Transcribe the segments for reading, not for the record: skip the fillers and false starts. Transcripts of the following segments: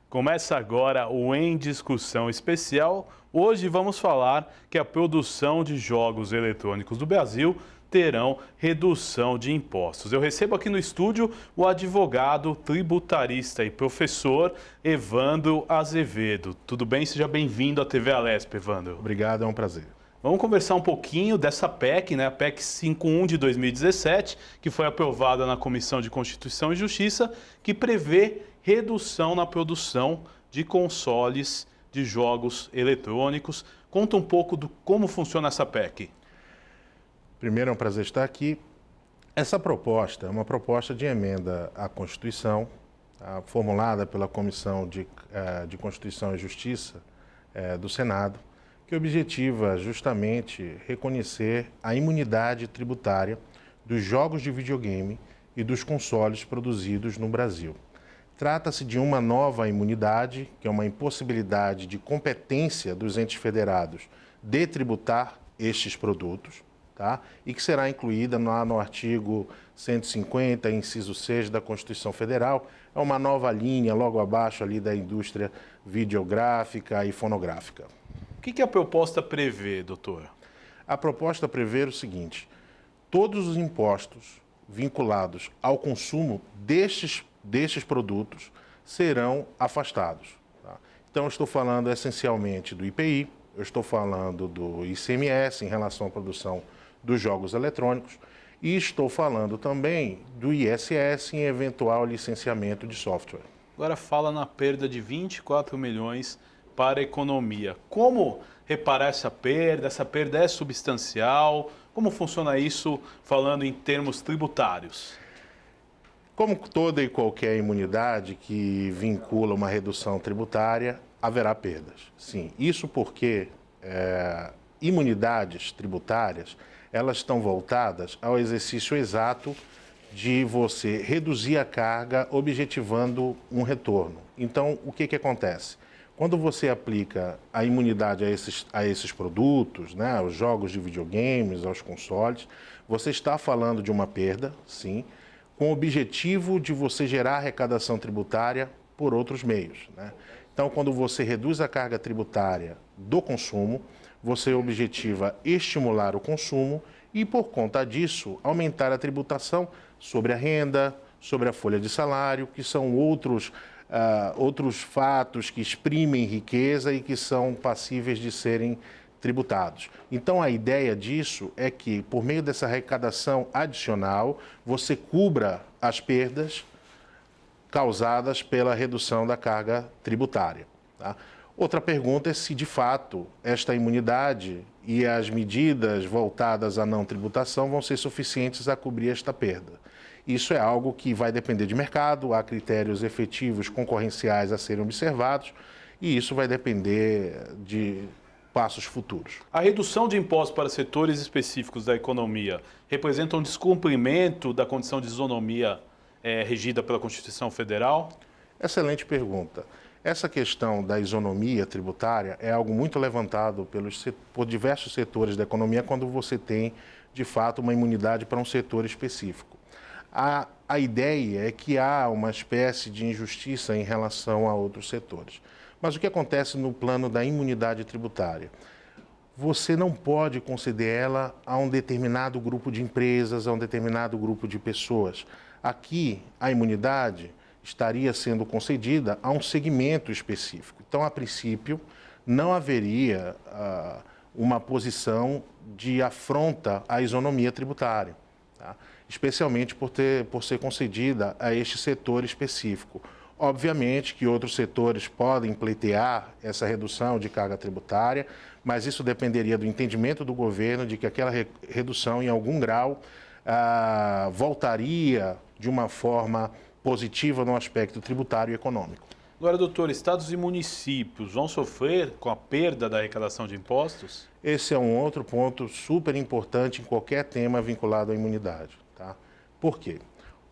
Começa agora o Em Discussão Especial. Hoje vamos falar que a produção de jogos eletrônicos do Brasil terão redução de impostos. Eu recebo aqui no estúdio o advogado, tributarista e professor Evandro Azevedo. Tudo bem? Seja bem-vindo à TV Alesp, Evandro. Obrigado, é um prazer. Vamos conversar um pouquinho dessa PEC, a PEC 51 de 2017, que foi aprovada na Comissão de Constituição e Justiça, que prevê redução na produção de consoles de jogos eletrônicos. Conta um pouco do como funciona essa PEC. Primeiro, é um prazer estar aqui. Essa proposta é uma proposta de emenda à Constituição, formulada pela Comissão de Constituição e Justiça do Senado, que objetiva justamente reconhecer a imunidade tributária dos jogos de videogame e dos consoles produzidos no Brasil. Trata-se de uma nova imunidade, que é uma impossibilidade de competência dos entes federados de tributar estes produtos, tá? E que será incluída no artigo 150, inciso 6 da Constituição Federal. É uma nova linha logo abaixo ali da indústria videográfica e fonográfica. O que a proposta prevê, doutor? A proposta prevê o seguinte: todos os impostos vinculados ao consumo destes produtos serão afastados. Tá? Então, eu estou falando essencialmente do IPI, eu estou falando do ICMS em relação à produção dos jogos eletrônicos e estou falando também do ISS em eventual licenciamento de software. Agora fala na perda de 24 milhões para a economia. Como reparar essa perda? Essa perda é substancial? Como funciona isso falando em termos tributários? Como toda e qualquer imunidade que vincula uma redução tributária, haverá perdas. Sim, isso porque imunidades tributárias, elas estão voltadas ao exercício exato de você reduzir a carga objetivando um retorno. Então, o que acontece? Quando você aplica a imunidade a esses produtos, aos jogos de videogames, aos consoles, você está falando de uma perda, sim, com o objetivo de você gerar arrecadação tributária por outros meios. Então, quando você reduz a carga tributária do consumo, você objetiva estimular o consumo e, por conta disso, aumentar a tributação sobre a renda, sobre a folha de salário, que são outros fatos que exprimem riqueza e que são passíveis de serem tributados. Então, a ideia disso é que, por meio dessa arrecadação adicional, você cubra as perdas causadas pela redução da carga tributária. Tá? Outra pergunta é se, de fato, esta imunidade e as medidas voltadas à não tributação vão ser suficientes a cobrir esta perda. Isso é algo que vai depender de mercado, há critérios efetivos concorrenciais a serem observados e isso vai depender de passos futuros. A redução de impostos para setores específicos da economia representa um descumprimento da condição de isonomia regida pela Constituição Federal? Excelente pergunta. Essa questão da isonomia tributária é algo muito levantado por diversos setores da economia quando você tem, de fato, uma imunidade para um setor específico. A ideia é que há uma espécie de injustiça em relação a outros setores. Mas o que acontece no plano da imunidade tributária? Você não pode conceder ela a um determinado grupo de empresas, a um determinado grupo de pessoas. Aqui, a imunidade estaria sendo concedida a um segmento específico. Então, a princípio, não haveria uma posição de afronta à isonomia tributária, tá? Especialmente por ser concedida a este setor específico. Obviamente que outros setores podem pleitear essa redução de carga tributária, mas isso dependeria do entendimento do governo de que aquela redução, em algum grau, voltaria de uma forma positiva no aspecto tributário e econômico. Agora, doutor, estados e municípios vão sofrer com a perda da arrecadação de impostos? Esse é um outro ponto super importante em qualquer tema vinculado à imunidade. Tá? Por quê?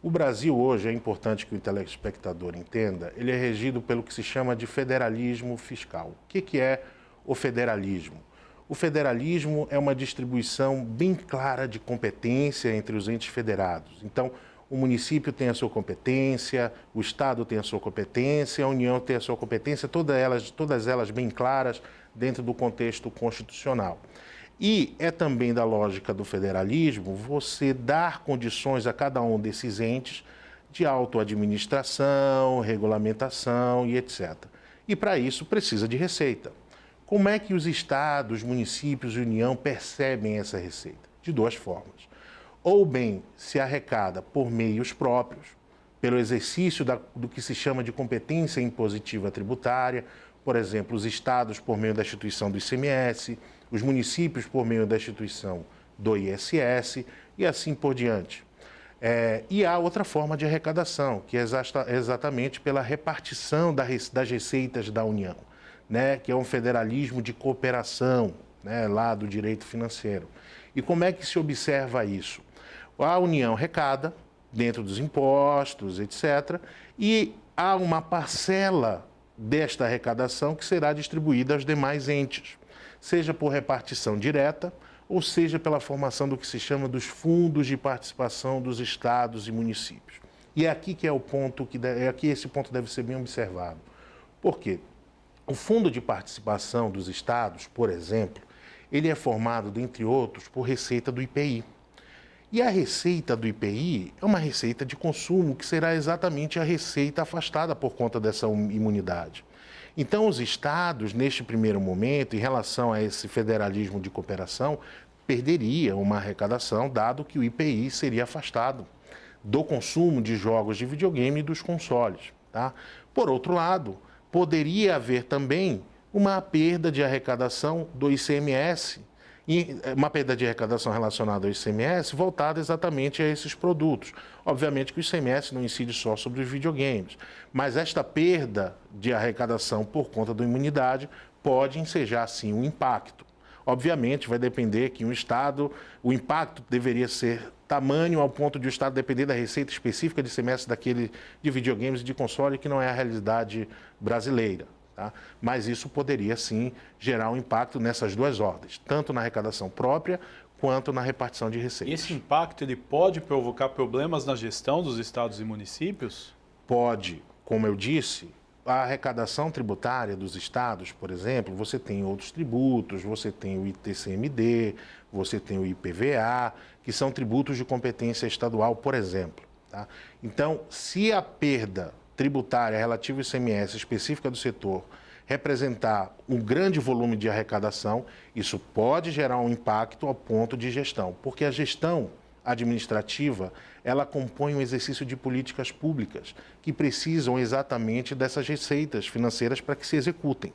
O Brasil hoje, é importante que o telespectador entenda, ele é regido pelo que se chama de federalismo fiscal. O que é o federalismo? O federalismo é uma distribuição bem clara de competência entre os entes federados. Então, o município tem a sua competência, o Estado tem a sua competência, a União tem a sua competência, todas elas bem claras dentro do contexto constitucional. E é também da lógica do federalismo você dar condições a cada um desses entes de autoadministração, regulamentação e etc. E para isso precisa de receita. Como é que os estados, municípios e União percebem essa receita? De duas formas. Ou bem se arrecada por meios próprios, pelo exercício do que se chama de competência impositiva tributária, por exemplo, os estados por meio da instituição do ICMS, os municípios por meio da instituição do ISS e assim por diante. E há outra forma de arrecadação, que é exatamente pela repartição das receitas da União, né, que é um federalismo de cooperação, né, lá do direito financeiro. E como é que se observa isso? A União arrecada dentro dos impostos, etc., e há uma parcela desta arrecadação que será distribuída aos demais entes, seja por repartição direta, ou seja pela formação do que se chama dos fundos de participação dos estados e municípios. E é aqui que é o ponto aqui esse ponto deve ser bem observado. Por quê? O fundo de participação dos estados, por exemplo, ele é formado, dentre outros, por receita do IPI. E a receita do IPI é uma receita de consumo que será exatamente a receita afastada por conta dessa imunidade. Então, os estados, neste primeiro momento, em relação a esse federalismo de cooperação, perderiam uma arrecadação, dado que o IPI seria afastado do consumo de jogos de videogame e dos consoles. Tá? Por outro lado, poderia haver também uma perda de arrecadação do ICMS, e uma perda de arrecadação relacionada ao ICMS voltada exatamente a esses produtos. Obviamente que o ICMS não incide só sobre os videogames, mas esta perda de arrecadação por conta da imunidade pode ensejar, sim, um impacto. Obviamente, vai depender que um Estado, o impacto deveria ser tamanho ao ponto de o Estado depender da receita específica de ICMS daquele de videogames e de console, que não é a realidade brasileira. Tá? Mas isso poderia, sim, gerar um impacto nessas duas ordens, tanto na arrecadação própria quanto na repartição de receitas. E esse impacto ele pode provocar problemas na gestão dos estados e municípios? Pode. Como eu disse, a arrecadação tributária dos estados, por exemplo, você tem outros tributos, você tem o ITCMD, você tem o IPVA, que são tributos de competência estadual, por exemplo. Tá? Então, se a perda tributária relativa ao ICMS específica do setor representar um grande volume de arrecadação, isso pode gerar um impacto ao ponto de gestão, porque a gestão administrativa, ela compõe um exercício de políticas públicas que precisam exatamente dessas receitas financeiras para que se executem.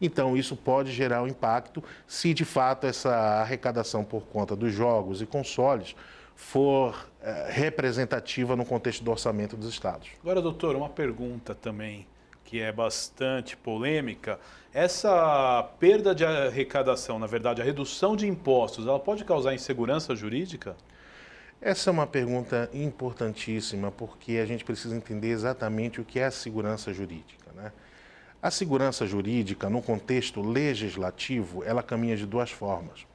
Então, isso pode gerar um impacto se, de fato, essa arrecadação por conta dos jogos e consoles for representativa no contexto do orçamento dos estados. Agora, doutor, uma pergunta também que é bastante polêmica. Essa perda de arrecadação, na verdade, a redução de impostos, ela pode causar insegurança jurídica? Essa é uma pergunta importantíssima, porque a gente precisa entender exatamente o que é a segurança jurídica, né? A segurança jurídica, no contexto legislativo, ela caminha de duas formas.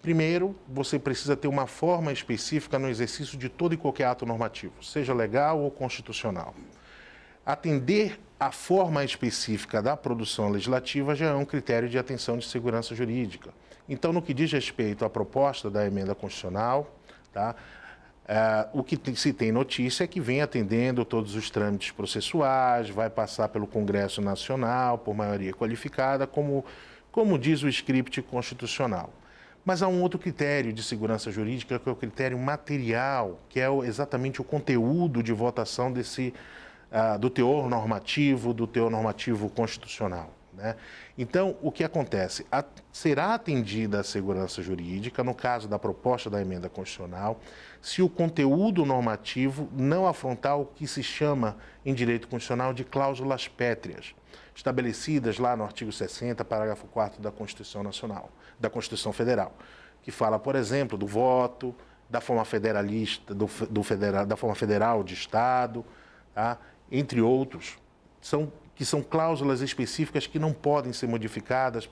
Primeiro, você precisa ter uma forma específica no exercício de todo e qualquer ato normativo, seja legal ou constitucional. Atender à forma específica da produção legislativa já é um critério de atenção de segurança jurídica. Então, no que diz respeito à proposta da emenda constitucional, tá? O que se tem notícia é que vem atendendo todos os trâmites processuais, vai passar pelo Congresso Nacional por maioria qualificada, como diz o script constitucional. Mas há um outro critério de segurança jurídica, que é o critério material, que é exatamente o conteúdo de votação do teor normativo constitucional, né? Então, o que acontece? Será atendida a segurança jurídica, no caso da proposta da emenda constitucional, se o conteúdo normativo não afrontar o que se chama, em direito constitucional, de cláusulas pétreas, estabelecidas lá no artigo 60, parágrafo 4º da Constituição Nacional, da Constituição Federal, que fala, por exemplo, do voto, da forma federalista, da forma federal de Estado, tá? Entre outros. São que são cláusulas específicas que não podem ser modificadas,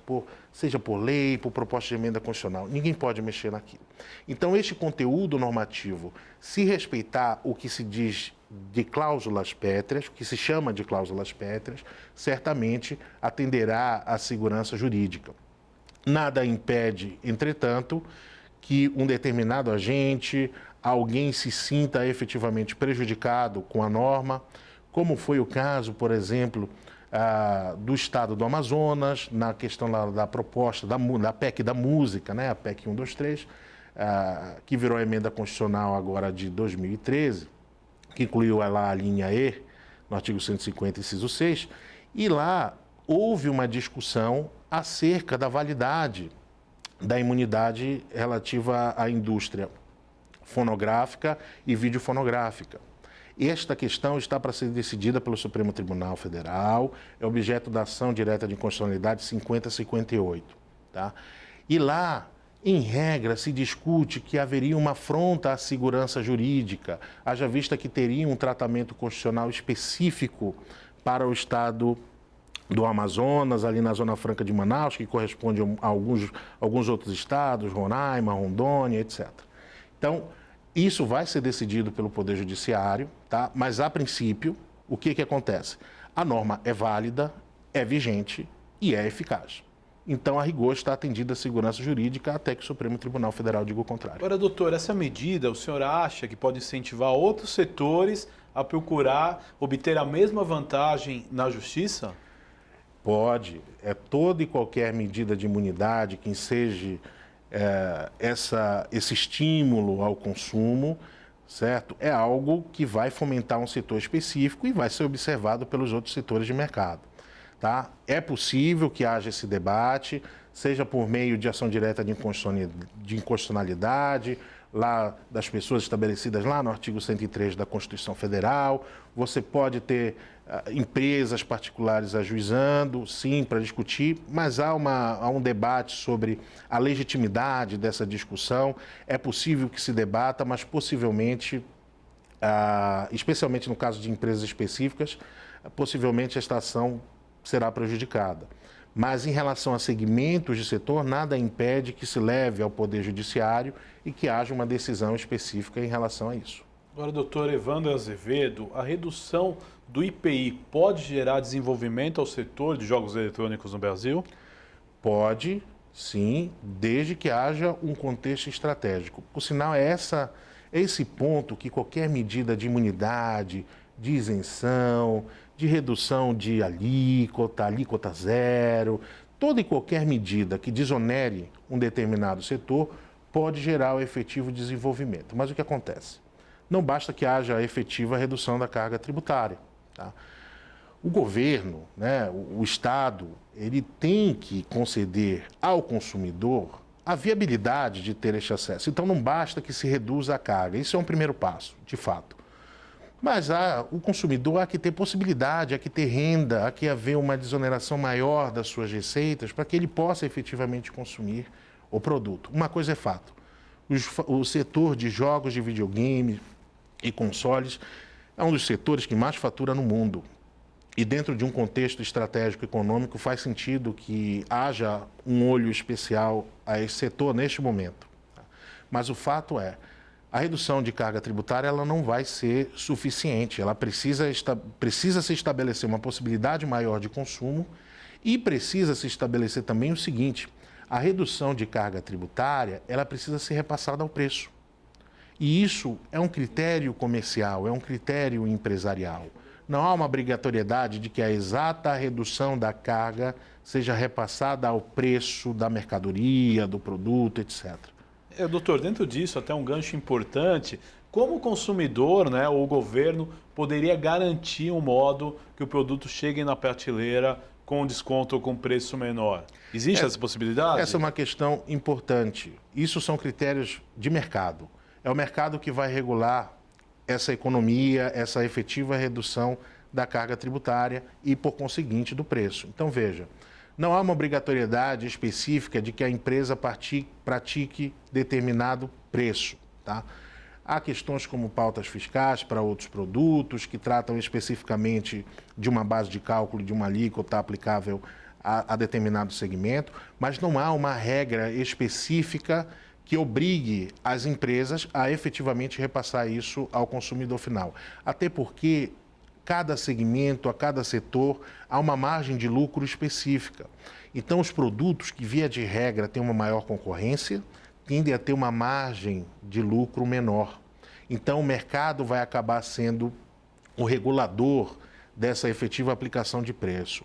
seja por lei, por proposta de emenda constitucional. Ninguém pode mexer naquilo. Então, este conteúdo normativo, se respeitar o que se diz de cláusulas pétreas, o que se chama de cláusulas pétreas, certamente atenderá à segurança jurídica. Nada impede, entretanto, que um determinado agente, alguém se sinta efetivamente prejudicado com a norma, como foi o caso, por exemplo, do Estado do Amazonas, na questão da proposta da PEC da música, né? A PEC 123, que virou a emenda constitucional agora de 2013, que incluiu lá a linha E, no artigo 150, inciso 6, e lá houve uma discussão acerca da validade da imunidade relativa à indústria fonográfica e videofonográfica. Esta questão está para ser decidida pelo Supremo Tribunal Federal, é objeto da ação direta de inconstitucionalidade 5058. Tá? E lá, em regra, se discute que haveria uma afronta à segurança jurídica, haja vista que teria um tratamento constitucional específico para o Estado do Amazonas, ali na Zona Franca de Manaus, que corresponde a alguns outros estados, Roraima, Rondônia, etc. Então, isso vai ser decidido pelo Poder Judiciário, tá? Mas, a princípio, o que acontece? A norma é válida, é vigente e é eficaz. Então, a rigor, está atendida a segurança jurídica até que o Supremo Tribunal Federal diga o contrário. Agora, doutor, essa medida, o senhor acha que pode incentivar outros setores a procurar obter a mesma vantagem na justiça? Pode. É toda e qualquer medida de imunidade que enseje esse estímulo ao consumo, certo? É algo que vai fomentar um setor específico e vai ser observado pelos outros setores de mercado. Tá? É possível que haja esse debate, seja por meio de ação direta de inconstitucionalidade, lá das pessoas estabelecidas lá no artigo 103 da Constituição Federal. Você pode ter empresas particulares ajuizando, sim, para discutir, mas há um debate sobre a legitimidade dessa discussão. É possível que se debata, mas possivelmente, especialmente no caso de empresas específicas, possivelmente esta ação será prejudicada. Mas em relação a segmentos de setor, nada impede que se leve ao Poder Judiciário e que haja uma decisão específica em relação a isso. Agora, doutor Evandro Azevedo, a redução do IPI pode gerar desenvolvimento ao setor de jogos eletrônicos no Brasil? Pode, sim, desde que haja um contexto estratégico. Por sinal, é esse ponto que qualquer medida de imunidade, de isenção, de redução de alíquota zero, toda e qualquer medida que desonere um determinado setor pode gerar o efetivo desenvolvimento. Mas o que acontece? Não basta que haja a efetiva redução da carga tributária. Tá? O governo, né, o Estado, ele tem que conceder ao consumidor a viabilidade de ter este acesso. Então não basta que se reduza a carga. Isso é um primeiro passo, de fato. Mas o consumidor há que ter possibilidade, há que ter renda, há que haver uma desoneração maior das suas receitas para que ele possa efetivamente consumir o produto. Uma coisa é fato, o setor de jogos de videogame e consoles é um dos setores que mais fatura no mundo. E dentro de um contexto estratégico econômico faz sentido que haja um olho especial a esse setor neste momento. Mas o fato é, a redução de carga tributária ela não vai ser suficiente. Ela precisa se estabelecer uma possibilidade maior de consumo e precisa se estabelecer também o seguinte, a redução de carga tributária ela precisa ser repassada ao preço. E isso é um critério comercial, é um critério empresarial. Não há uma obrigatoriedade de que a exata redução da carga seja repassada ao preço da mercadoria, do produto, etc. Doutor, dentro disso, até um gancho importante, como o consumidor, né, ou o governo poderia garantir um modo que o produto chegue na prateleira com desconto ou com preço menor? Existe essa possibilidade? Essa é uma questão importante. Isso são critérios de mercado. É o mercado que vai regular essa economia, essa efetiva redução da carga tributária e, por conseguinte, do preço. Então, veja, não há uma obrigatoriedade específica de que a empresa pratique determinado preço. Tá? Há questões como pautas fiscais para outros produtos, que tratam especificamente de uma base de cálculo, de uma alíquota aplicável a determinado segmento, mas não há uma regra específica que obrigue as empresas a efetivamente repassar isso ao consumidor final. Até porque cada segmento, a cada setor, há uma margem de lucro específica. Então, os produtos que, via de regra, têm uma maior concorrência, tendem a ter uma margem de lucro menor. Então, o mercado vai acabar sendo o regulador dessa efetiva aplicação de preço.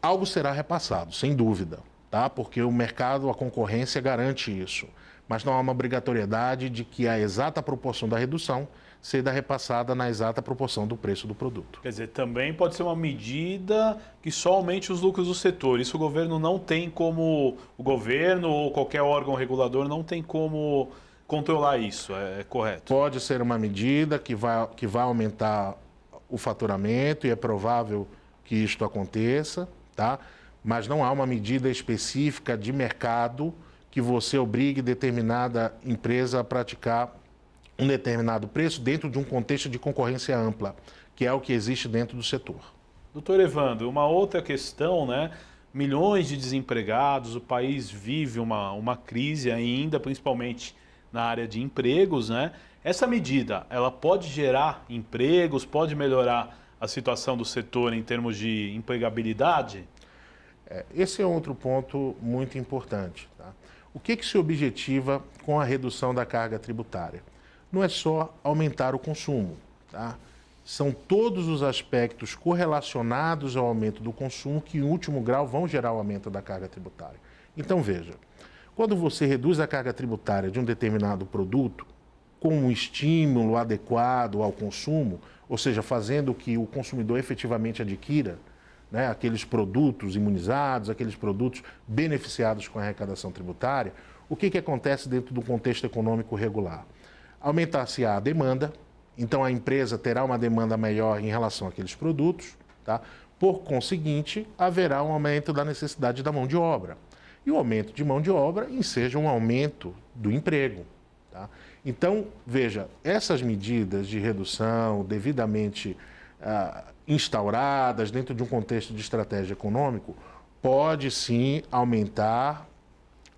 Algo será repassado, sem dúvida, tá? Porque o mercado, a concorrência garante isso. Mas não há uma obrigatoriedade de que a exata proporção da redução seja repassada na exata proporção do preço do produto. Quer dizer, também pode ser uma medida que só aumente os lucros do setor. Isso o governo não tem como, o governo ou qualquer órgão regulador não tem como controlar isso, é correto? Pode ser uma medida que vai aumentar o faturamento e é provável que isto aconteça, tá? Mas não há uma medida específica de mercado que você obrigue determinada empresa a praticar um determinado preço dentro de um contexto de concorrência ampla, que é o que existe dentro do setor. Doutor Evandro, uma outra questão, né? Milhões de desempregados, o país vive uma crise ainda, principalmente na área de empregos, né? Essa medida, ela pode gerar empregos, pode melhorar a situação do setor em termos de empregabilidade? Esse é outro ponto muito importante, tá? O que se objetiva com a redução da carga tributária? Não é só aumentar o consumo, tá? São todos os aspectos correlacionados ao aumento do consumo que, em último grau, vão gerar o aumento da carga tributária. Então, veja, quando você reduz a carga tributária de um determinado produto, com um estímulo adequado ao consumo, ou seja, fazendo que o consumidor efetivamente adquira, né, aqueles produtos imunizados, aqueles produtos beneficiados com a arrecadação tributária, o que acontece dentro do contexto econômico regular? Aumentar-se a demanda, então a empresa terá uma demanda maior em relação àqueles produtos, tá? Por conseguinte, haverá um aumento da necessidade da mão de obra. E o aumento de mão de obra enseja um aumento do emprego, tá? Então, veja, essas medidas de redução devidamente instauradas dentro de um contexto de estratégia econômico, pode sim aumentar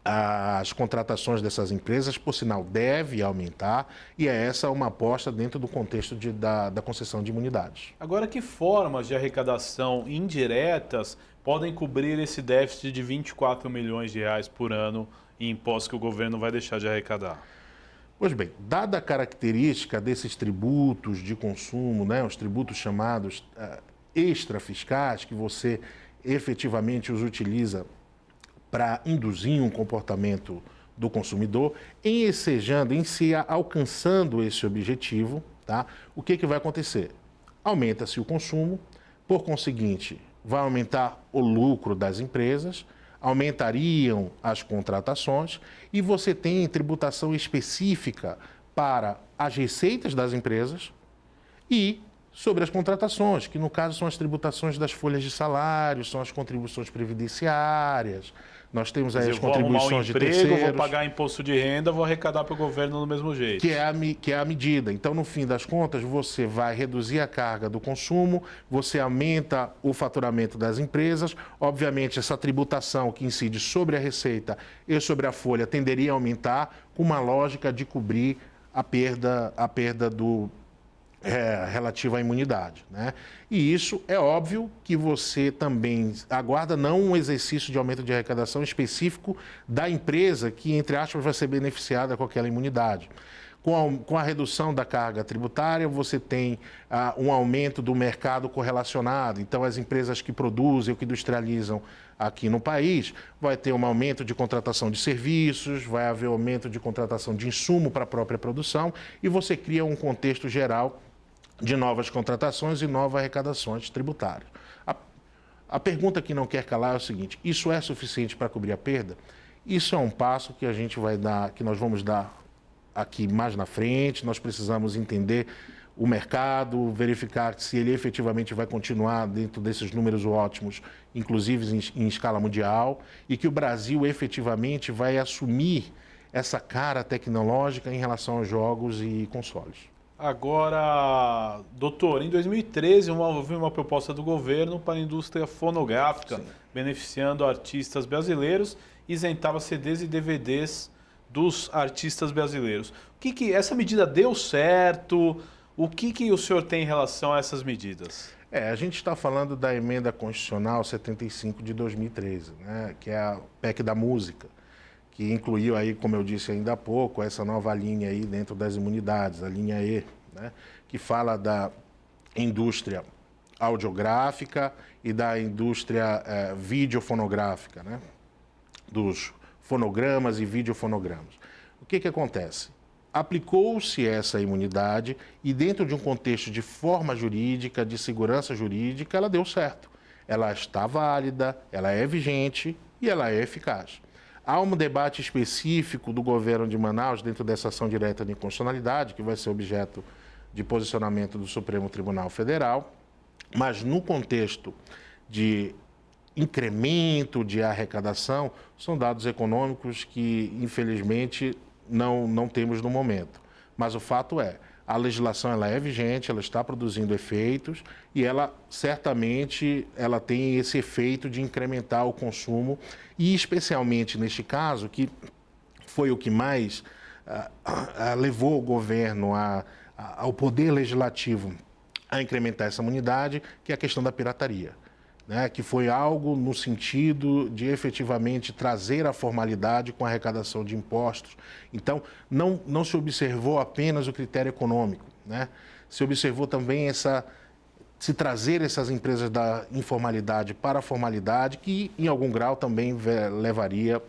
as contratações dessas empresas, por sinal, deve aumentar, e é essa uma aposta dentro do contexto da concessão de imunidades. Agora, que formas de arrecadação indiretas podem cobrir esse déficit de 24 milhões de reais por ano em impostos que o governo vai deixar de arrecadar? Pois bem, dada a característica desses tributos de consumo, né, os tributos chamados extrafiscais, que você efetivamente os utiliza para induzir um comportamento do consumidor, em se alcançando esse objetivo, tá, o que vai acontecer? Aumenta-se o consumo, por conseguinte, vai aumentar o lucro das empresas, aumentariam as contratações e você tem tributação específica para as receitas das empresas e sobre as contratações, que no caso são as tributações das folhas de salário, são as contribuições previdenciárias, nós temos aí as contribuições de terceiros. Vou pagar imposto de renda, vou arrecadar para o governo do mesmo jeito. Que é a medida. Então, no fim das contas, você vai reduzir a carga do consumo, você aumenta o faturamento das empresas. Obviamente, essa tributação que incide sobre a receita e sobre a folha tenderia a aumentar com uma lógica de cobrir a perda relativa à imunidade, né? E isso é óbvio que você também aguarda não um exercício de aumento de arrecadação específico da empresa que, entre aspas, vai ser beneficiada com aquela imunidade. Com a redução da carga tributária, você tem um aumento do mercado correlacionado. Então, as empresas que produzem ou que industrializam aqui no país, vai ter um aumento de contratação de serviços, vai haver aumento de contratação de insumo para a própria produção e você cria um contexto geral de novas contratações e novas arrecadações tributárias. A pergunta que não quer calar é o seguinte: isso é suficiente para cobrir a perda? Isso é um passo que a gente vai dar, que nós vamos dar aqui mais na frente. Nós precisamos entender o mercado, verificar se ele efetivamente vai continuar dentro desses números ótimos, inclusive em escala mundial, e que o Brasil efetivamente vai assumir essa cara tecnológica em relação aos jogos e consoles. Agora, doutor, em 2013 houve uma proposta do governo para a indústria fonográfica, Sim. beneficiando artistas brasileiros, isentava CDs e DVDs dos artistas brasileiros. Essa medida deu certo? O que o senhor tem em relação a essas medidas? A gente está falando da emenda constitucional 75 de 2013, né, que é a PEC da música, que incluiu aí, como eu disse ainda há pouco, essa nova linha aí dentro das imunidades, a linha E, né, que fala da indústria audiográfica e da indústria videofonográfica, né, dos fonogramas e videofonogramas. O que acontece? Aplicou-se essa imunidade e dentro de um contexto de forma jurídica, de segurança jurídica, ela deu certo. Ela está válida, ela é vigente e ela é eficaz. Há um debate específico do governo de Manaus dentro dessa ação direta de inconstitucionalidade, que vai ser objeto de posicionamento do Supremo Tribunal Federal, mas no contexto de incremento de arrecadação, são dados econômicos que, infelizmente, não temos no momento. Mas o fato é, a legislação ela é vigente, ela está produzindo efeitos e ela certamente ela tem esse efeito de incrementar o consumo e especialmente neste caso, que foi o que mais levou o governo ao poder legislativo a incrementar essa imunidade, que é a questão da pirataria. Né, que foi algo no sentido de efetivamente trazer a formalidade com a arrecadação de impostos. Então, não se observou apenas o critério econômico, né? Se observou também se trazer essas empresas da informalidade para a formalidade, que em algum grau também levaria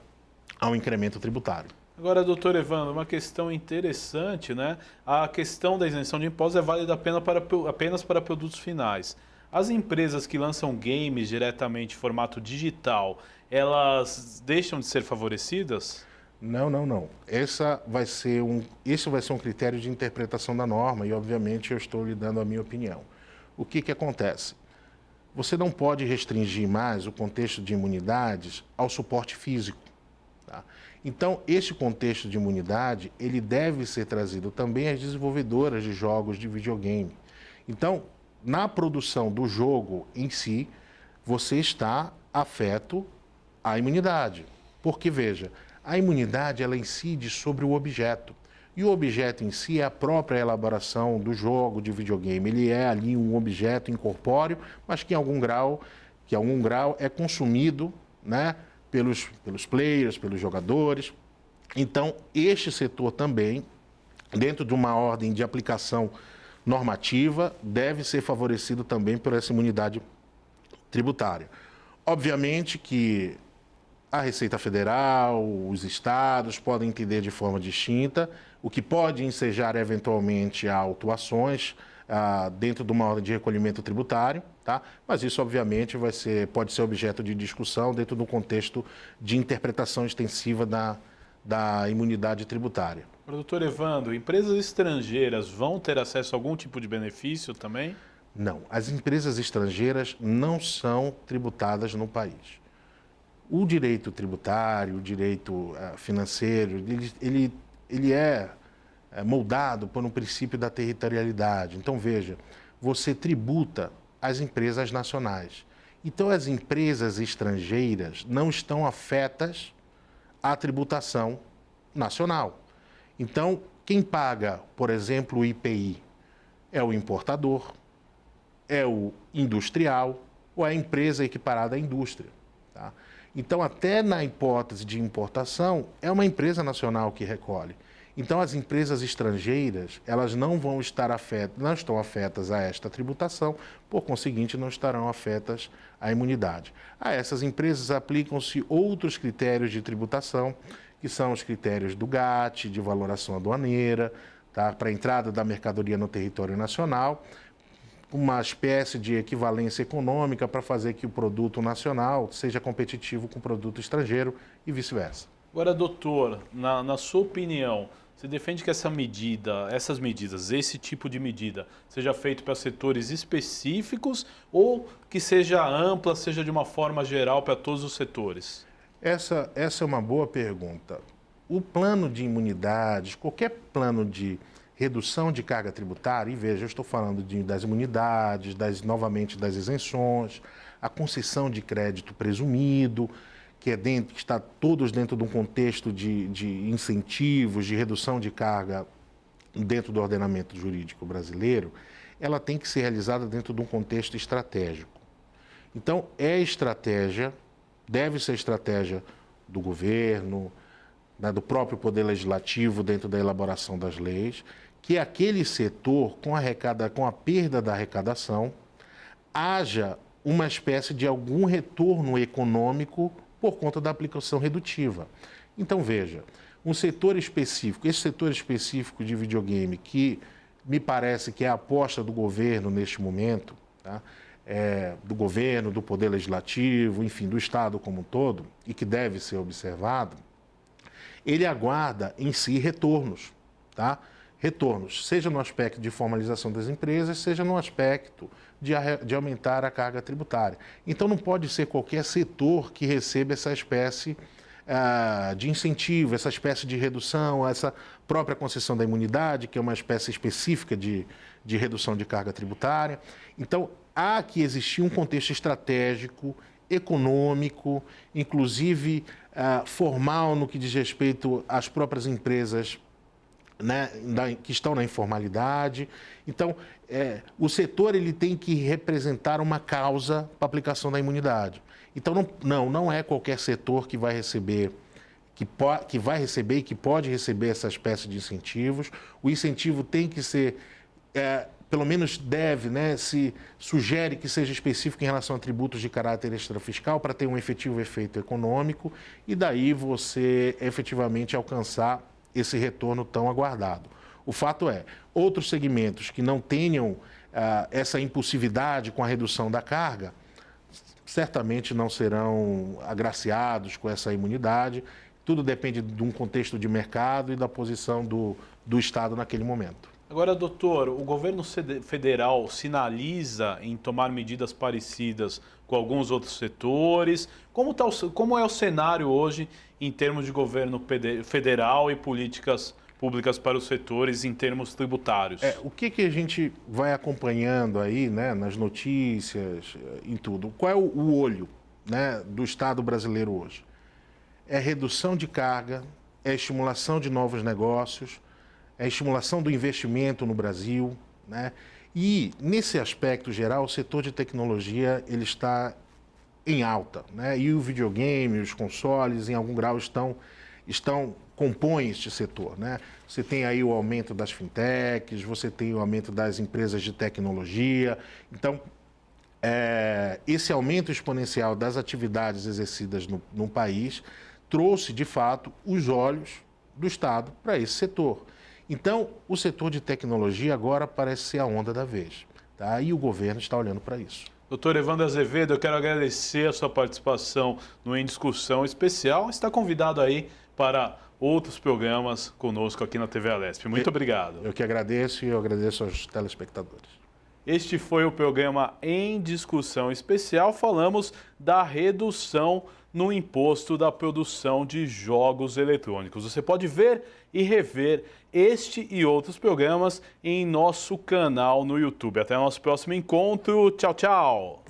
ao incremento tributário. Agora, doutor Evandro, uma questão interessante, né? A questão da isenção de impostos é válida apenas para produtos finais. As empresas que lançam games diretamente em formato digital, elas deixam de ser favorecidas? Não. Esse vai ser um critério de interpretação da norma e, obviamente, eu estou lhe dando a minha opinião. O que acontece? Você não pode restringir mais o contexto de imunidades ao suporte físico. Tá? Então, esse contexto de imunidade, ele deve ser trazido também às desenvolvedoras de jogos de videogame. Então, na produção do jogo em si, você está afeto à imunidade. Porque, veja, a imunidade ela incide sobre o objeto. E o objeto em si é a própria elaboração do jogo de videogame. Ele é ali um objeto incorpóreo, mas que em algum grau é consumido, né, pelos players, pelos jogadores. Então, este setor também, dentro de uma ordem de aplicação normativa, deve ser favorecido também por essa imunidade tributária. Obviamente que a Receita Federal, os estados podem entender de forma distinta, o que pode ensejar eventualmente a autuações dentro de uma ordem de recolhimento tributário, tá? Mas isso obviamente pode ser objeto de discussão dentro do contexto de interpretação extensiva da imunidade tributária. Doutor Evandro, empresas estrangeiras vão ter acesso a algum tipo de benefício também? Não, as empresas estrangeiras não são tributadas no país. O direito tributário, o direito financeiro, ele é moldado por um princípio da territorialidade. Então, veja, você tributa as empresas nacionais. Então, as empresas estrangeiras não estão afetas à tributação nacional. Então, quem paga, por exemplo, o IPI é o importador, é o industrial ou é a empresa equiparada à indústria. Tá? Então, até na hipótese de importação, é uma empresa nacional que recolhe. Então, as empresas estrangeiras, elas não estão afetas a esta tributação, por conseguinte, não estarão afetas à imunidade. A essas empresas aplicam-se outros critérios de tributação, que são os critérios do GAT, de valoração aduaneira, tá? Para a entrada da mercadoria no território nacional, uma espécie de equivalência econômica para fazer que o produto nacional seja competitivo com o produto estrangeiro e vice-versa. Agora, doutor, na sua opinião, você defende que essas medidas, esse tipo de medida, seja feito para setores específicos ou que seja ampla, seja de uma forma geral para todos os setores? Essa é uma boa pergunta. o plano de imunidades, qualquer plano de redução de carga tributária, e veja, eu estou falando das imunidades, novamente das isenções, a concessão de crédito presumido, que está todos dentro de um contexto de incentivos, de redução de carga dentro do ordenamento jurídico brasileiro, ela tem que ser realizada dentro de um contexto estratégico. Então, deve ser estratégia do governo, do próprio Poder Legislativo dentro da elaboração das leis, que aquele setor, com a perda da arrecadação, haja uma espécie de algum retorno econômico por conta da aplicação redutiva. Então, veja, esse setor específico de videogame, que me parece que é a aposta do governo neste momento, tá? Do governo, do Poder Legislativo, enfim, do Estado como um todo, e que deve ser observado, ele aguarda em si retornos, tá? Retornos, seja no aspecto de formalização das empresas, seja no aspecto de aumentar a carga tributária. Então, não pode ser qualquer setor que receba essa espécie de incentivo, essa espécie de redução, essa própria concessão da imunidade, que é uma espécie específica de redução de carga tributária. Então, há que existir um contexto estratégico, econômico, inclusive formal no que diz respeito às próprias empresas, né, que estão na informalidade. Então, o setor ele tem que representar uma causa para a aplicação da imunidade. Então, não é qualquer setor que vai receber, que vai receber e que pode receber essa espécie de incentivos. O incentivo tem que ser, pelo menos deve, né, se sugere que seja específico em relação a tributos de caráter extrafiscal para ter um efetivo efeito econômico e daí você efetivamente alcançar esse retorno tão aguardado. O fato é, outros segmentos que não tenham essa impulsividade com a redução da carga, certamente não serão agraciados com essa imunidade. Tudo depende de um contexto de mercado e da posição do Estado naquele momento. Agora, doutor, o governo federal sinaliza em tomar medidas parecidas com alguns outros setores. Como é o cenário hoje em termos de governo federal e políticas públicas para os setores em termos tributários? O que a gente vai acompanhando aí, né, nas notícias, em tudo? Qual é o olho, né, do Estado brasileiro hoje? É redução de carga, é estimulação de novos negócios, é a estimulação do investimento no Brasil, né? E, nesse aspecto geral, o setor de tecnologia ele está em alta, né? E o videogame, os consoles, em algum grau, compõem este setor, né? Você tem aí o aumento das fintechs, você tem o aumento das empresas de tecnologia. Então, esse aumento exponencial das atividades exercidas no país trouxe, de fato, os olhos do Estado para esse setor. Então, o setor de tecnologia agora parece ser a onda da vez, tá? E o governo está olhando para isso. Doutor Evandro Azevedo, eu quero agradecer a sua participação no Em Discussão Especial. Está convidado aí para outros programas conosco aqui na TV Alesp. Muito obrigado. Eu que agradeço e eu agradeço aos telespectadores. Este foi o programa Em Discussão Especial. Falamos da redução no imposto da produção de jogos eletrônicos. Você pode ver e rever este e outros programas em nosso canal no YouTube. Até o nosso próximo encontro. Tchau, tchau!